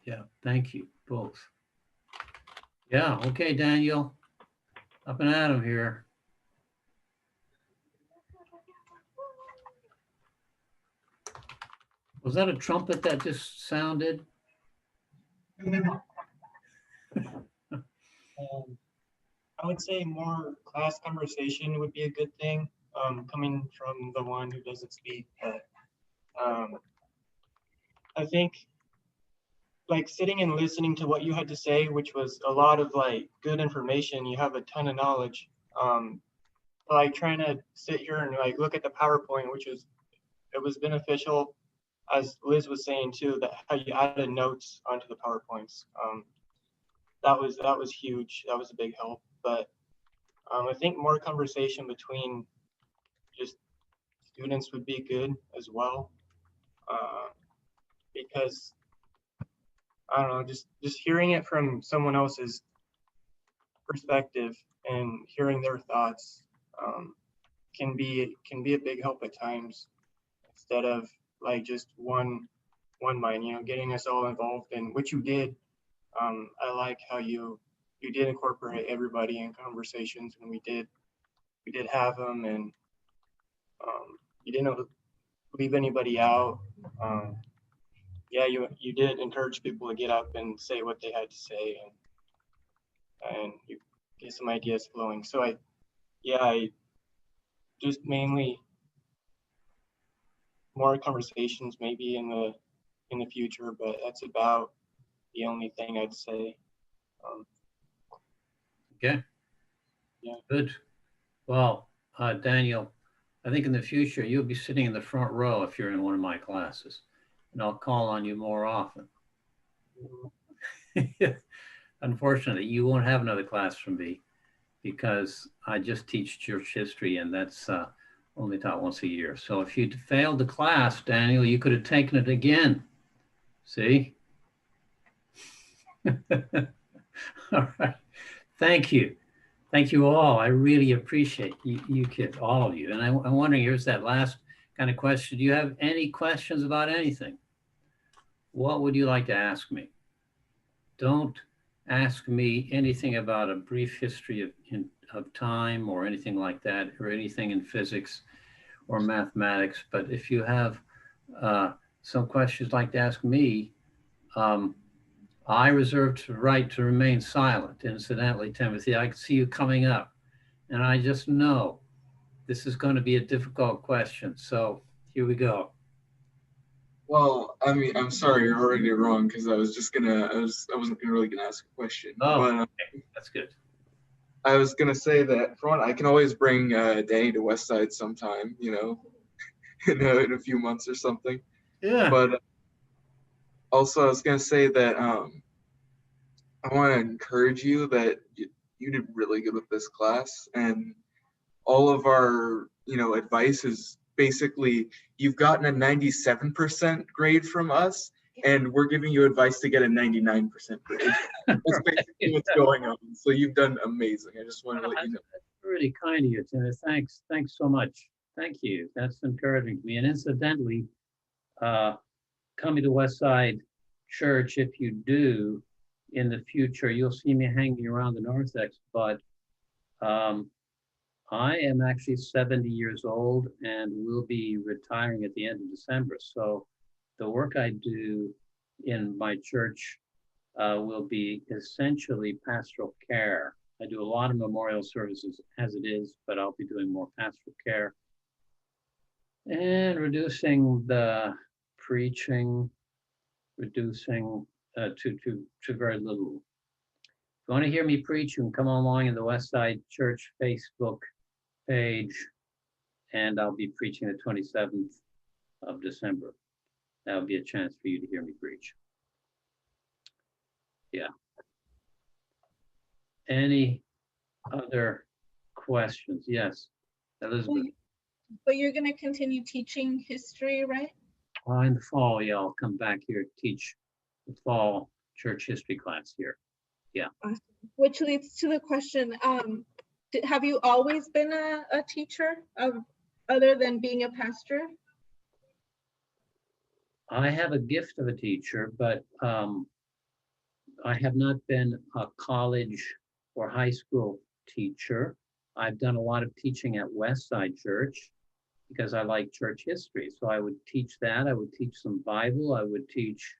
Yeah, thank you both. Yeah, okay, Daniel. Up and at 'em here. Was that a trumpet that just sounded? I would say more class conversation would be a good thing, coming from the one who doesn't speak. But I think like sitting and listening to what you had to say, which was a lot of like good information. You have a ton of knowledge. Like trying to sit here and like look at the PowerPoint, it was beneficial, as Liz was saying too, that how you added notes onto the PowerPoints. That was huge. That was a big help. But I think more conversation between just students would be good as well, because I don't know, just hearing it from someone else's perspective and hearing their thoughts can be a big help at times, instead of like just one mind, you know, getting us all involved in what you did. I like how you did incorporate everybody in conversations, and we did have them, and you didn't leave anybody out. Yeah, you did encourage people to get up and say what they had to say, and you get some ideas flowing. So I just mainly more conversations maybe in the future, but that's about the only thing I'd say. Okay. Yeah. Good. Well, Daniel, I think in the future you'll be sitting in the front row if you're in one of my classes, and I'll call on you more often. Unfortunately, you won't have another class from me because I just teach church history, and that's only taught once a year. So if you'd failed the class, Daniel, you could have taken it again. See? All right. Thank you. Thank you all. I really appreciate you kids, all of you. And I'm wondering, here's that last kind of question. Do you have any questions about anything? What would you like to ask me? Don't ask me anything about a brief history of time or anything like that, or anything in physics or mathematics. But if you have some questions like to ask me, I reserve the right to remain silent. Incidentally, Timothy, I see you coming up, and I just know this is going to be a difficult question. So here we go. Well, I mean, I'm sorry, you're already wrong, because I wasn't really gonna ask a question. Oh, But okay. That's good. I was gonna say that for one, I can always bring Danny to Westside sometime, you know, in a few months or something. Yeah. But also, I was gonna say that I want to encourage you that you did really good with this class, and all of our, you know, advice is basically you've gotten a 97% grade from us, and we're giving you advice to get a 99% grade. That's basically what's going on. So you've done amazing. I just wanted to let you know. That's really kind of you, Tina. Thanks so much. Thank you. That's encouraging to me. And incidentally, coming to Westside Church, if you do in the future, you'll see me hanging around the narthex, but I am actually 70 years old and will be retiring at the end of December. So the work I do in my church will be essentially pastoral care. I do a lot of memorial services as it is, but I'll be doing more pastoral care and reducing the preaching, reducing to very little. If you want to hear me preach, you can come along in the Westside Church Facebook page, and I'll be preaching the 27th of December. That'll be a chance for you to hear me preach. Yeah. Any other questions? Yes, Elizabeth. But you're going to continue teaching history, right? In the fall, yeah, I'll come back here to teach the fall church history class here. Yeah. Awesome. Which leads to the question, have you always been a teacher other than being a pastor? I have a gift of a teacher, but I have not been a college or high school teacher. I've done a lot of teaching at Westside Church because I like church history. So I would teach that. I would teach some Bible. I would teach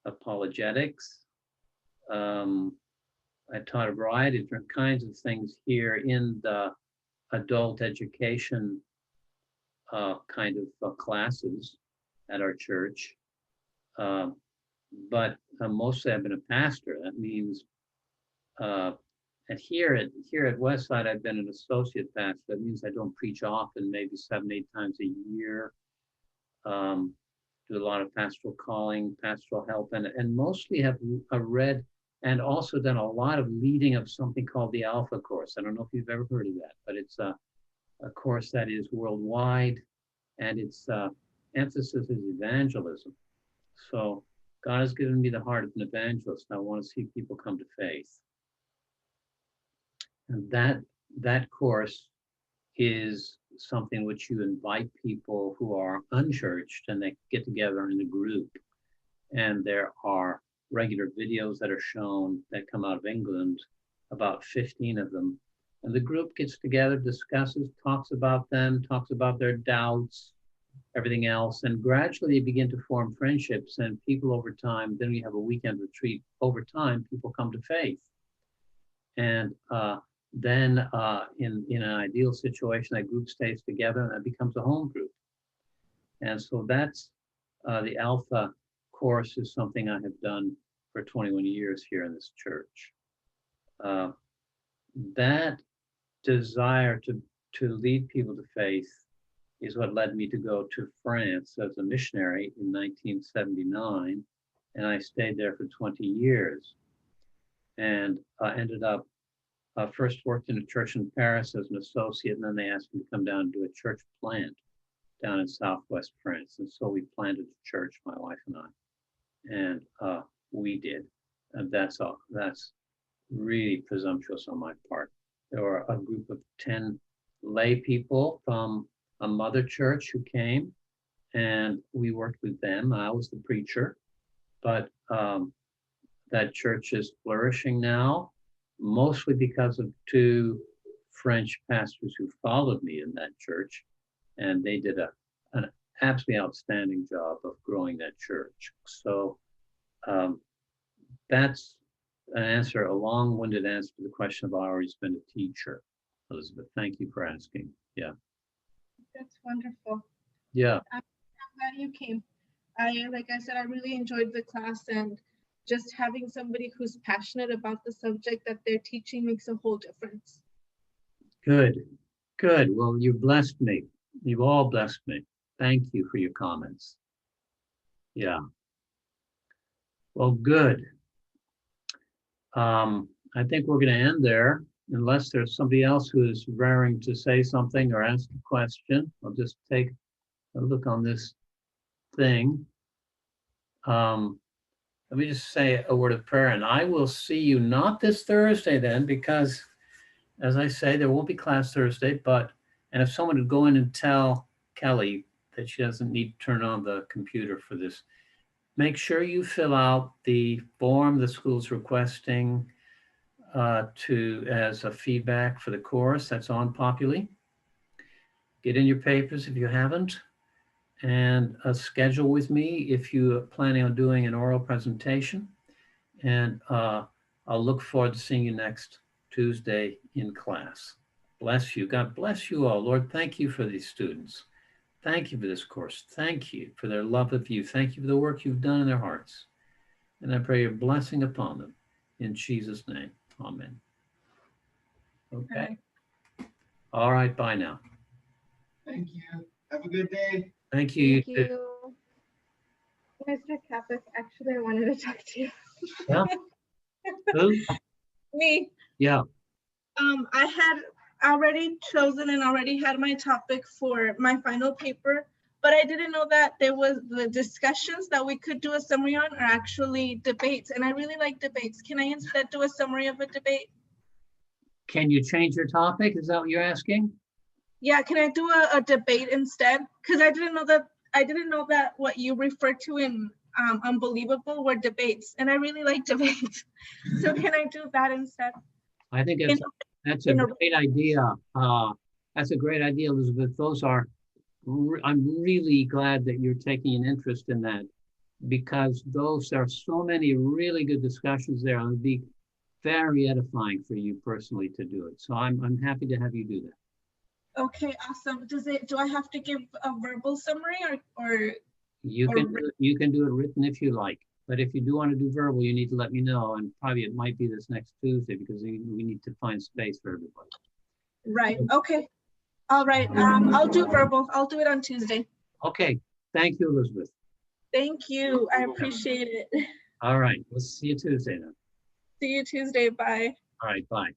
apologetics. I taught a variety of different kinds of things here in the adult education kind of classes at our church. But mostly I've been a pastor. That means, and here at Westside, I've been an associate pastor. That means I don't preach often, maybe 7-8 times a year. Do a lot of pastoral calling, pastoral help, and mostly have read and also done a lot of leading of something called the Alpha Course. I don't know if you've ever heard of that, but it's a course that is worldwide, and its emphasis is evangelism. So God has given me the heart of an evangelist. I want to see people come to faith. And that course is something which you invite people who are unchurched, and they get together in a group. And there are regular videos that are shown that come out of England, about 15 of them. And the group gets together, discusses, talks about them, talks about their doubts, everything else. And gradually begin to form friendships, and people over time, then we have a weekend retreat. Over time, people come to faith. And then in an ideal situation, that group stays together and that becomes a home group. And so that's the Alpha course is something I have done for 21 years here in this church. That desire to lead people to faith is what led me to go to France as a missionary in 1979. And I stayed there for 20 years and ended up first worked in a church in Paris as an associate, and then they asked me to come down and do a church plant down in Southwest France. And so we planted a church, my wife and I, and we did. And that's really presumptuous on my part. There were a group of 10 lay people from a mother church who came, and we worked with them. I was the preacher, but that church is flourishing now, mostly because of 2 French pastors who followed me in that church, and they did an absolutely outstanding job of growing that church. So that's an answer, a long-winded answer to the question of I've always been a teacher. Elizabeth, thank you for asking. Yeah. That's wonderful. Yeah. I'm glad you came. Like I said, I really enjoyed the class, and just having somebody who's passionate about the subject that they're teaching makes a whole difference. Good. Well, you blessed me. You've all blessed me. Thank you for your comments. Yeah. Well, good. I think we're going to end there, unless there's somebody else who is raring to say something or ask a question. I'll just take a look on this thing. Let me just say a word of prayer, and I will see you not this Thursday then, because as I say, there won't be class Thursday, and if someone would go in and tell Kelly that she doesn't need to turn on the computer for this, make sure you fill out the form the school's requesting as a feedback for the course that's on Populi. Get in your papers if you haven't, and schedule with me if you're planning on doing an oral presentation. And I'll look forward to seeing you next Tuesday in class. Bless you. God bless you all. Lord, thank you for these students. Thank you for this course. Thank you for their love of you. Thank you for the work you've done in their hearts. And I pray your blessing upon them. In Jesus' name, amen. Okay. All right, bye now. Thank you. Have a good day. Thank you. Thank you. Mr. Kappas, actually, I wanted to talk to you. Yeah. Who? Me. Yeah. I had already chosen and already had my topic for my final paper, but I didn't know that there was the discussions that we could do a summary on are actually debates, and I really like debates. Can I instead do a summary of a debate? Can you change your topic? Is that what you're asking? Yeah, can I do a debate instead? Because I didn't know that what you referred to in Unbelievable were debates, and I really like debates. So can I do that instead? I think that's a great idea. That's a great idea, Elizabeth. I'm really glad that you're taking an interest in that, because there are so many really good discussions there. It would be very edifying for you personally to do it. So I'm happy to have you do that. Okay, awesome. Do I have to give a verbal summary or? You can do it written if you like, but if you do want to do verbal, you need to let me know, and probably it might be this next Tuesday because we need to find space for everybody. Right. Okay. All right. I'll do verbal. I'll do it on Tuesday. Okay. Thank you, Elizabeth. Thank you. I appreciate it. All right. We'll see you Tuesday then. See you Tuesday. Bye. All right. Bye.